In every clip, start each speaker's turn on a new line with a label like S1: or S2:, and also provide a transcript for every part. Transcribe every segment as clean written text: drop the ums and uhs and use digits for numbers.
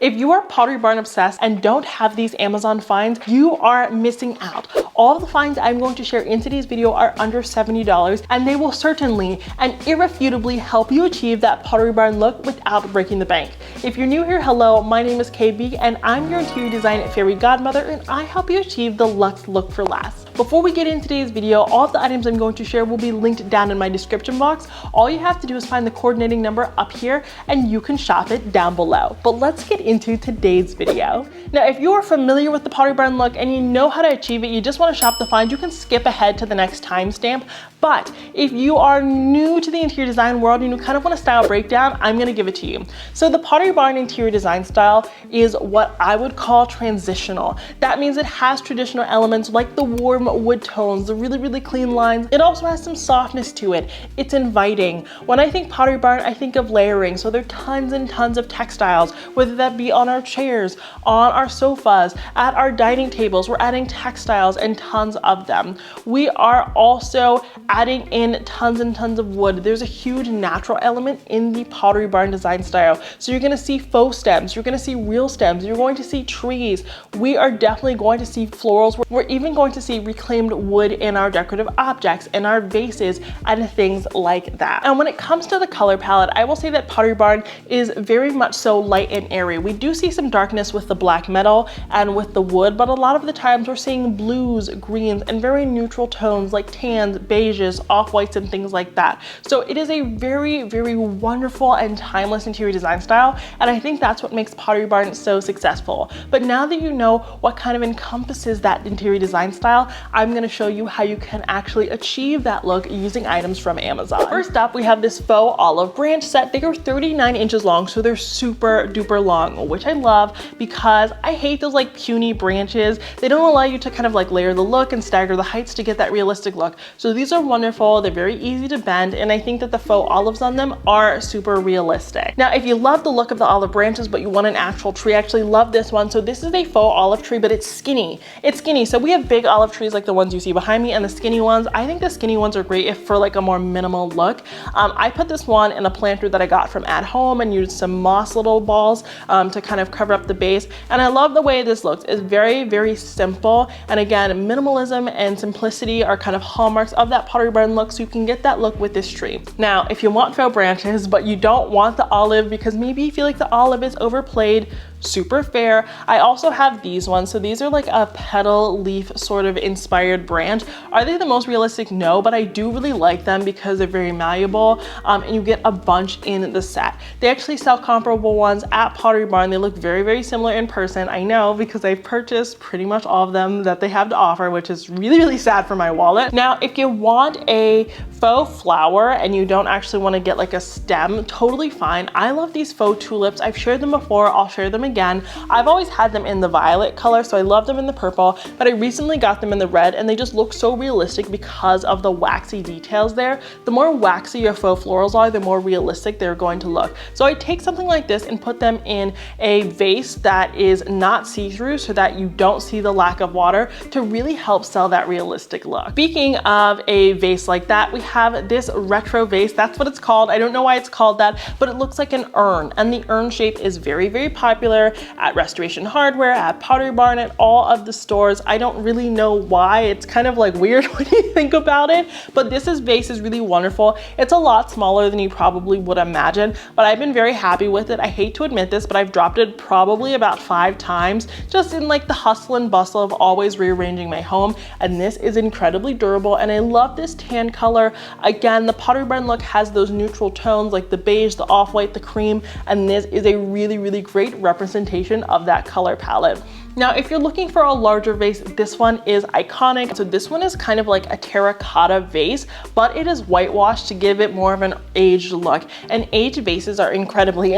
S1: If you are Pottery Barn obsessed and don't have these Amazon finds, you are missing out. All of the finds I'm going to share in today's video are under $70, and they will certainly and irrefutably help you achieve that Pottery Barn look without breaking the bank. If you're new here, hello, my name is KB and I'm your interior design fairy godmother, and I help you achieve the luxe look for less. Before we get into today's video, all of the items I'm going to share will be linked down in my description box. All you have to do is find the coordinating number up here and you can shop it down below. But let's get into today's video. Now, if you are familiar with the Pottery Barn look and you know how to achieve it, you just want to shop the finds, you can skip ahead to the next timestamp. But if you are new to the interior design world and you kind of want a style breakdown, I'm going to give it to you. So the Pottery Barn interior design style is what I would call transitional. That means it has traditional elements like the warm wood tones, the really clean lines. It also has some softness to it. It's inviting. When I think Pottery Barn, I think of layering. So there are tons and tons of textiles, whether that be on our chairs, on our sofas, at our dining tables. We're adding textiles and tons of them. We are also adding in tons and tons of wood. There's a huge natural element in the Pottery Barn design style. So you're gonna see faux stems, you're gonna see real stems, you're going to see trees. We are definitely going to see florals. We're even going to see reclaimed wood in our decorative objects, in our vases, and things like that. And when it comes to the color palette, I will say that Pottery Barn is very much so light and airy. We do see some darkness with the black metal and with the wood, but a lot of the times we're seeing blues, greens, and very neutral tones like tans, beiges, off-whites, and things like that. So it is a very wonderful and timeless interior design style, and I think that's what makes Pottery Barn so successful. But now that you know what kind of encompasses that interior design style, I'm going to show you how you can actually achieve that look using items from Amazon. First up, we have this faux olive branch set. They are 39 inches long, so they're super duper long, which I love because I hate those like puny branches. They don't allow you to kind of like layer the look and stagger the heights to get that realistic look. So these are wonderful. They're very easy to bend, and I think that the faux olives on them are super realistic. Now, if you love the look of the olive branches, but you want an actual tree, I actually love this one. So this is a faux olive tree, but it's skinny. It's skinny. So we have big olive trees like the ones you see behind me and the skinny ones. I think the skinny ones are great if for like a more minimal look. I put this one in a planter that I got from at home and used some moss little balls to kind of cover up the base. And I love the way this looks. It's very simple. And again, minimalism and simplicity are kind of hallmarks of that Pottery Barn look, so you can get that look with this tree. Now, if you want faux branches, but you don't want the olive because maybe you feel like the olive is overplayed, super fair, I also have these ones. So these are like a petal leaf sort of inspired branch. Are they the most realistic? No, but I do really like them because they're very malleable, and you get a bunch in the set. They actually sell comparable ones at Pottery Barn. They look very similar in person. I know because I've purchased pretty much all of them that they have to offer, which is really sad for my wallet. Now, if you want a faux flower and you don't actually want to get like a stem, totally fine. I love these faux tulips. I've shared them before. I'll share them again. I've always had them in the violet color, so I love them in the purple, but I recently got them in the red, and they just look so realistic because of the waxy details there. The more waxy your faux florals are, the more realistic they're going to look. So I take something like this and put them in a vase that is not see-through so that you don't see the lack of water to really help sell that realistic look. Speaking of a vase like that, we have this retro vase. That's what it's called. I don't know why it's called that, but it looks like an urn, and the urn shape is very popular at Restoration Hardware, at Pottery Barn, at all of the stores. I don't really know why. It's kind of like weird when you think about it, but this vase is really wonderful. It's a lot smaller than you probably would imagine, but I've been very happy with it. I hate to admit this, but I've dropped it probably about 5 times just in like the hustle and bustle of always rearranging my home, and this is incredibly durable, and I love this tan color. Again, the Pottery Barn look has those neutral tones like the beige, the off-white, the cream, and this is a really great representation of that color palette. Now, if you're looking for a larger vase, this one is iconic. So this one is kind of like a terracotta vase, but it is whitewashed to give it more of an aged look. And aged vases are incredibly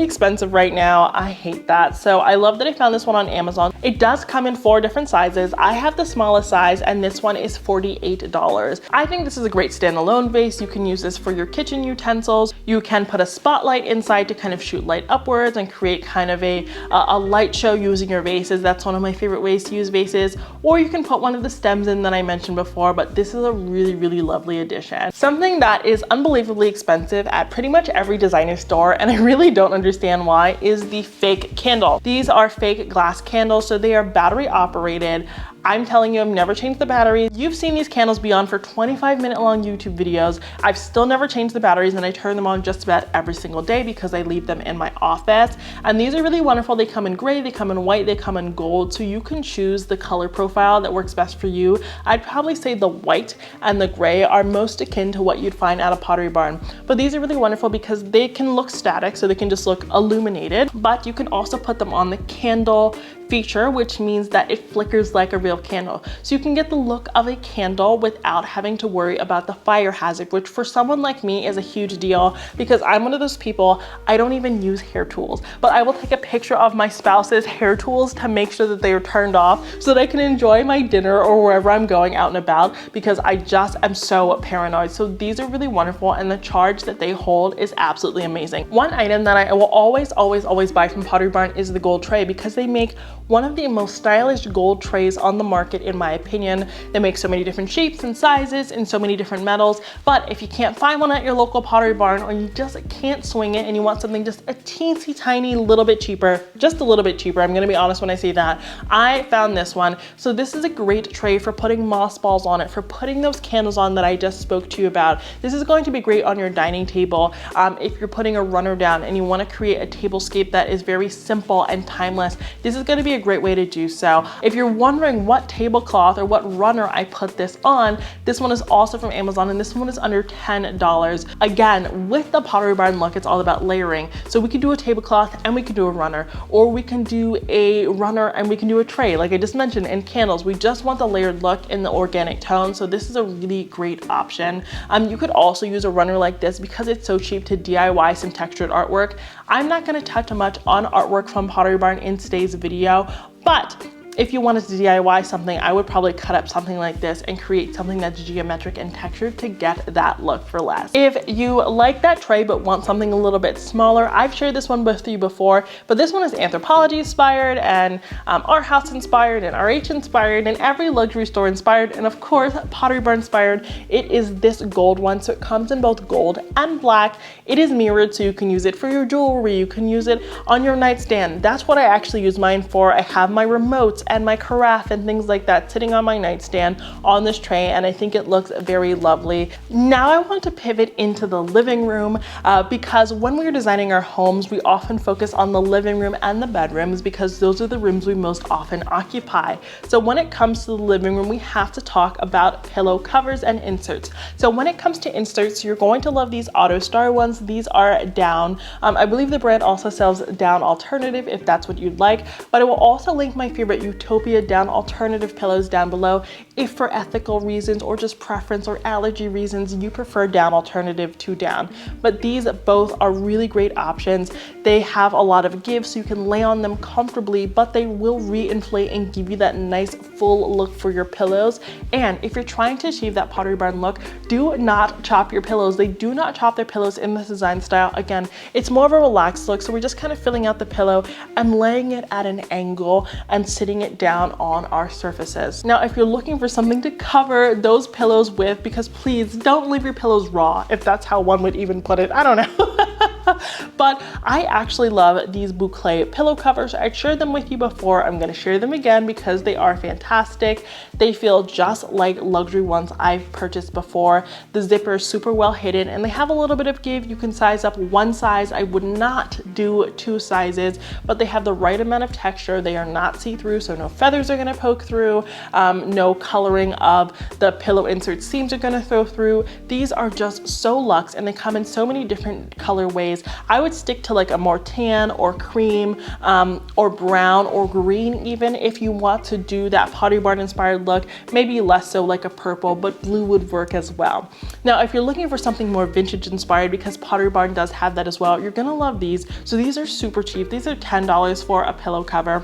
S1: expensive right now. I hate that. So I love that I found this one on Amazon. It does come in 4 different sizes. I have the smallest size, and this one is $48. I think this is a great standalone vase. You can use this for your kitchen utensils. You can put a spotlight inside to kind of shoot light upwards and create kind of a light show using your vase. vases. That's one of my favorite ways to use vases, or you can put one of the stems in that I mentioned before, but this is a really, really lovely addition. Something that is unbelievably expensive at pretty much every designer store, and I really don't understand why, is the fake candle. These are fake glass candles, so they are battery operated. I'm telling you, I've never changed the batteries. You've seen these candles be on for 25-minute long YouTube videos. I've still never changed the batteries, and I turn them on just about every single day because I leave them in my office. And these are really wonderful. They come in gray, they come in white, they come in gold, so you can choose the color profile that works best for you. I'd probably say the white and the gray are most akin to what you'd find at a Pottery Barn. But these are really wonderful because they can look static, so they can just look illuminated, but you can also put them on the candle feature, which means that it flickers like a real candle. So you can get the look of a candle without having to worry about the fire hazard, which for someone like me is a huge deal because I'm one of those people, I don't even use hair tools, but I will take a picture of my spouse's hair tools to make sure that they are turned off so that I can enjoy my dinner or wherever I'm going out and about, because I just am so paranoid. So these are really wonderful, and the charge that they hold is absolutely amazing. One item that I will always buy from Pottery Barn is the gold tray, because they make one of the most stylish gold trays on the market, in my opinion. They make so many different shapes and sizes and so many different metals, but if you can't find one at your local Pottery Barn, or you just can't swing it and you want something just a teensy tiny little bit cheaper, just a little bit cheaper, I'm gonna be honest when I say that, I found this one. So this is a great tray for putting moss balls on it, for putting those candles on that I just spoke to you about. This is going to be great on your dining table. If you're putting a runner down and you want to create a tablescape that is very simple and timeless, this is going to be a great way to do so. If you're wondering what tablecloth or what runner I put this on, this one is also from Amazon, and this one is under $10. Again, with the Pottery Barn look, it's all about layering. So we could do a tablecloth and we could do a runner, or we can do a runner and we can do a tray, like I just mentioned, and candles. We just want the layered look in the organic tone, so this is a really great option. You could also use a runner like this because it's so cheap to DIY some textured artwork. I'm not going to touch much on artwork from Pottery Barn in today's video, but if you wanted to DIY something, I would probably cut up something like this and create something that's geometric and textured to get that look for less. If you like that tray but want something a little bit smaller, I've shared this one with you before, but this one is Anthropologie inspired and Art House inspired and RH inspired and every luxury store inspired, and of course Pottery Barn inspired. It is this gold one, so it comes in both gold and black. It is mirrored, so you can use it for your jewelry, you can use it on your nightstand. That's what I actually use mine for. I have my remotes and my carafe and things like that sitting on my nightstand on this tray, and I think it looks very lovely. Now I want to pivot into the living room because when we're designing our homes, we often focus on the living room and the bedrooms because those are the rooms we most often occupy. So when it comes to the living room, we have to talk about pillow covers and inserts. So when it comes to inserts, you're going to love these AutoStar ones. These are down. I believe the brand also sells down alternative if that's what you'd like, but I will also link my favorite Utopia down alternative pillows down below if for ethical reasons or just preference or allergy reasons you prefer down alternative to down. But these both are really great options. They have a lot of give, so you can lay on them comfortably, but they will re-inflate and give you that nice full look for your pillows. And if you're trying to achieve that Pottery Barn look, do not chop your pillows. They do not chop their pillows in this design style. Again, it's more of a relaxed look, so we're just kind of filling out the pillow and laying it at an angle and sitting it down on our surfaces. Now, if you're looking for something to cover those pillows with, because please don't leave your pillows raw, if that's how one would even put it, I don't know. But I actually love these boucle pillow covers. I shared them with you before. I'm going to share them again because they are fantastic. They feel just like luxury ones I've purchased before. The zipper is super well hidden and they have a little bit of give. You can size up one size. I would not do two sizes, but they have the right amount of texture. They are not see-through, so no feathers are going to poke through. No coloring of the pillow insert seams are going to throw through. These are just so luxe and they come in so many different colorways. I would stick to like a more tan or cream or brown or green even if you want to do that Pottery Barn inspired look. Maybe less so like a purple, but blue would work as well. Now, if you're looking for something more vintage inspired, because Pottery Barn does have that as well, you're gonna love these. So these are super cheap. These are $10 for a pillow cover.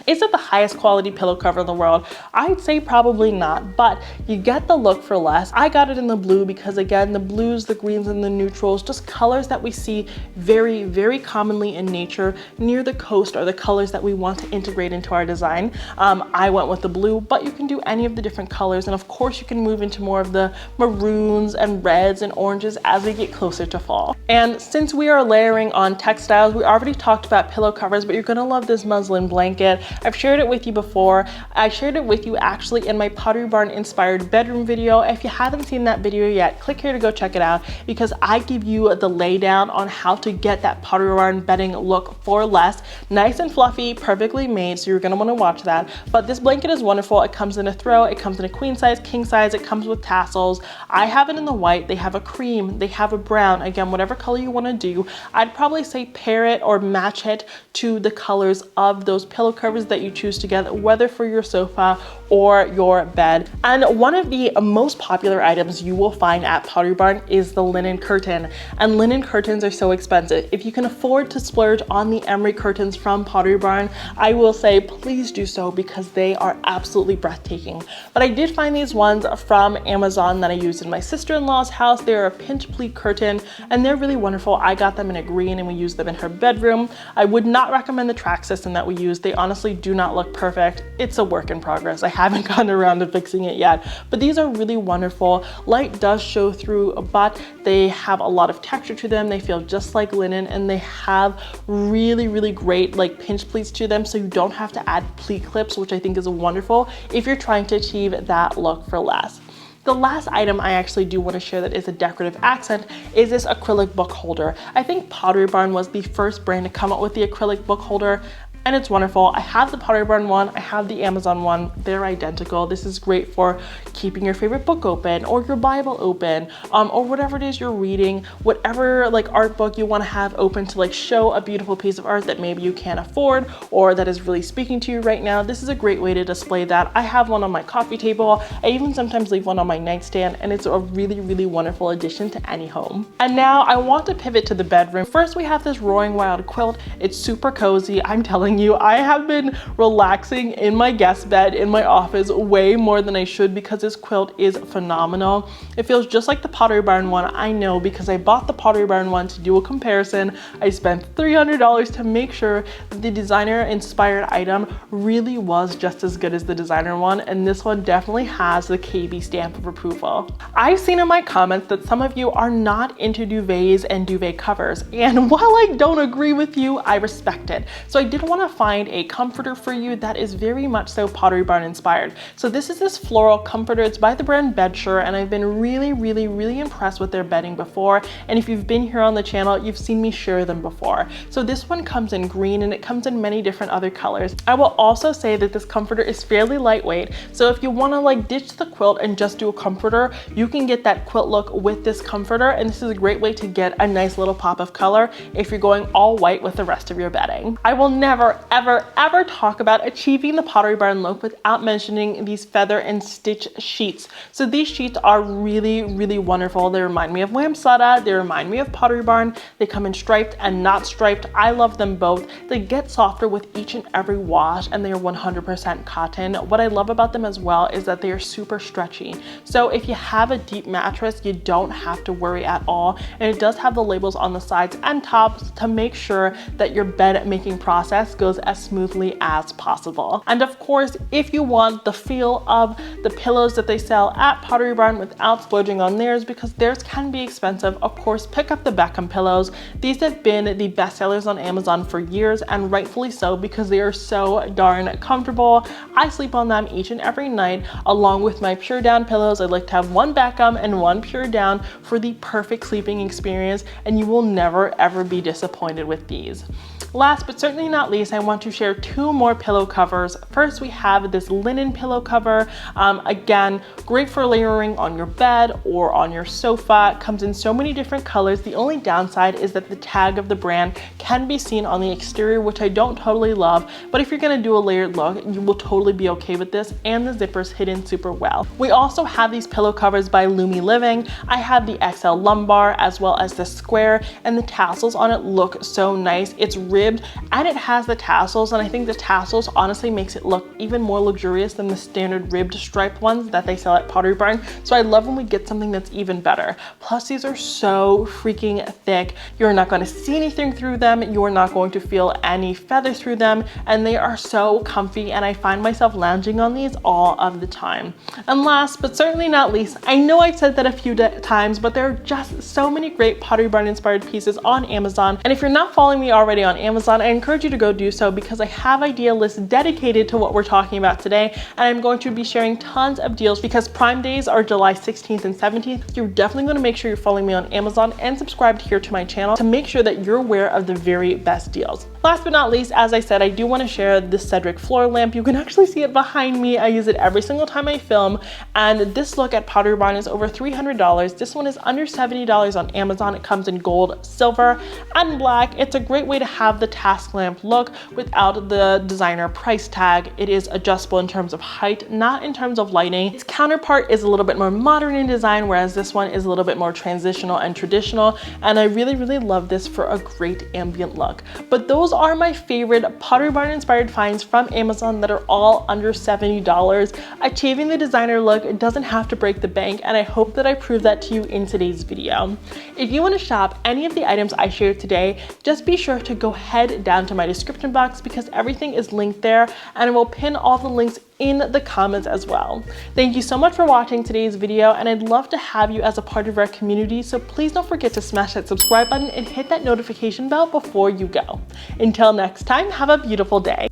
S1: Is it the highest quality pillow cover in the world? I'd say probably not, but you get the look for less. I got it in the blue because, again, the blues, the greens, and the neutrals, just colors that we see very, very commonly in nature near the coast, are the colors that we want to integrate into our design. I went with the blue, but you can do any of the different colors, and of course you can move into more of the maroons and reds and oranges as we get closer to fall. And since we are layering on textiles, we already talked about pillow covers, but you're gonna love this muslin blanket. I've shared it with you before. I shared it with you actually in my Pottery Barn inspired bedroom video. If you haven't seen that video yet, click here to go check it out, because I give you the laydown on how to get that Pottery Barn bedding look for less. Nice and fluffy, perfectly made, so you're gonna wanna watch that. But this blanket is wonderful. It comes in a throw, it comes in a queen size, king size, it comes with tassels. I have it in the white, they have a cream, they have a brown. Again, whatever color you wanna do. I'd probably say pair it or match it to the colors of those pillow covers that you choose to get, whether for your sofa or your bed. And one of the most popular items you will find at Pottery Barn is the linen curtain. And linen curtains are so expensive. If you can afford to splurge on the emery curtains from Pottery Barn, I will say please do so, because they are absolutely breathtaking. But I did find these ones from Amazon that I used in my sister-in-law's house. They're a pinch pleat curtain and they're really wonderful. I got them in a green and we used them in her bedroom. I would not recommend the track system that we used. They honestly do not look perfect. It's a work in progress. I haven't gotten around to fixing it yet, but these are really wonderful. Light does show through, but they have a lot of texture to them. They feel just like linen, and they have really, really great like pinch pleats to them, so you don't have to add pleat clips, which I think is wonderful if you're trying to achieve that look for less. The last item I actually do want to share that is a decorative accent is this acrylic book holder. I think Pottery Barn was the first brand to come up with the acrylic book holder, and it's wonderful. I have the Pottery Barn one, I have the Amazon one. They're identical. This is great for keeping your favorite book open, or your Bible open, or whatever it is you're reading, whatever like art book you want to have open to like show a beautiful piece of art that maybe you can't afford or that is really speaking to you right now. This is a great way to display that. I have one on my coffee table. I even sometimes leave one on my nightstand, and it's a really, really wonderful addition to any home. And now I want to pivot to the bedroom. First, we have this Roaring Wild quilt. It's super cozy. I'm telling you, I have been relaxing in my guest bed in my office way more than I should, because this quilt is phenomenal. It feels just like the Pottery Barn one. I know, because I bought the Pottery Barn one to do a comparison. I spent $300 to make sure that the designer inspired item really was just as good as the designer one, and this one definitely has the KB stamp of approval. I've seen in my comments that some of you are not into duvets and duvet covers, and while I don't agree with you, I respect it. So I did want to find a comforter for you that is very much so Pottery Barn inspired. So this is this floral comforter. It's by the brand Bedsure, and I've been really, really, really impressed with their bedding before. And if you've been here on the channel, you've seen me share them before. So this one comes in green, and it comes in many different other colors. I will also say that this comforter is fairly lightweight. So if you want to like ditch the quilt and just do a comforter, you can get that quilt look with this comforter. And this is a great way to get a nice little pop of color if you're going all white with the rest of your bedding. I will never, ever talk about achieving the Pottery Barn look without mentioning these feather and stitch sheets. So these sheets are really, really wonderful. They remind me of Wamsutta. They remind me of Pottery Barn. They come in striped and not striped. I love them both. They get softer with each and every wash, and they are 100% cotton. What I love about them as well is that they are super stretchy. So if you have a deep mattress, you don't have to worry at all. And it does have the labels on the sides and tops to make sure that your bed making process goes as smoothly as possible. And of course, if you want the feel of the pillows that they sell at Pottery Barn without splurging on theirs, because theirs can be expensive, of course, pick up the Beckham pillows. These have been the best sellers on Amazon for years, and rightfully so, because they are so darn comfortable. I sleep on them each and every night along with my Pure Down pillows. I like to have one Beckham and one Pure Down for the perfect sleeping experience, and you will never ever be disappointed with these. Last but certainly not least, I want to share two more pillow covers. First, we have this linen pillow cover. Again, great for layering on your bed or on your sofa. It comes in so many different colors. The only downside is that the tag of the brand can be seen on the exterior, which I don't totally love, but if you're gonna do a layered look, you will totally be okay with this, and the zipper's hidden super well. We also have these pillow covers by Lumi Living. I have the XL lumbar as well as the square, and the tassels on it look so nice. It's really ribbed, and it has the tassels, and I think the tassels honestly makes it look even more luxurious than the standard ribbed striped ones that they sell at Pottery Barn. So I love when we get something that's even better. Plus these are so freaking thick. You're not going to see anything through them. You're not going to feel any feathers through them, and they are so comfy, and I find myself lounging on these all of the time. And last but certainly not least, I know I've said that a few times, but there are just so many great Pottery Barn inspired pieces on Amazon. And if you're not following me already on Amazon, I encourage you to go do so, because I have idea lists dedicated to what we're talking about today, and I'm going to be sharing tons of deals because Prime Days are July 16th and 17th. You're definitely going to make sure you're following me on Amazon and subscribed here to my channel to make sure that you're aware of the very best deals. Last but not least, as I said, I do want to share this Cedric floor lamp. You can actually see it behind me. I use it every single time I film, and this look at Pottery Barn is over $300. This one is under $70 on Amazon. It comes in gold, silver, and black. It's a great way to have the task lamp look without the designer price tag. It is adjustable in terms of height, not in terms of lighting. Its counterpart is a little bit more modern in design, whereas this one is a little bit more transitional and traditional, and I really love this for a great ambient look. But those are my favorite Pottery Barn inspired finds from Amazon that are all under $70. Achieving the designer look doesn't have to break the bank, and I hope that I proved that to you in today's video. If you want to shop any of the items I shared today, just be sure to go head down to my description box, because everything is linked there, and I will pin all the links in the comments as well. Thank you so much for watching today's video, and I'd love to have you as a part of our community, so please don't forget to smash that subscribe button and hit that notification bell before you go. Until next time, have a beautiful day.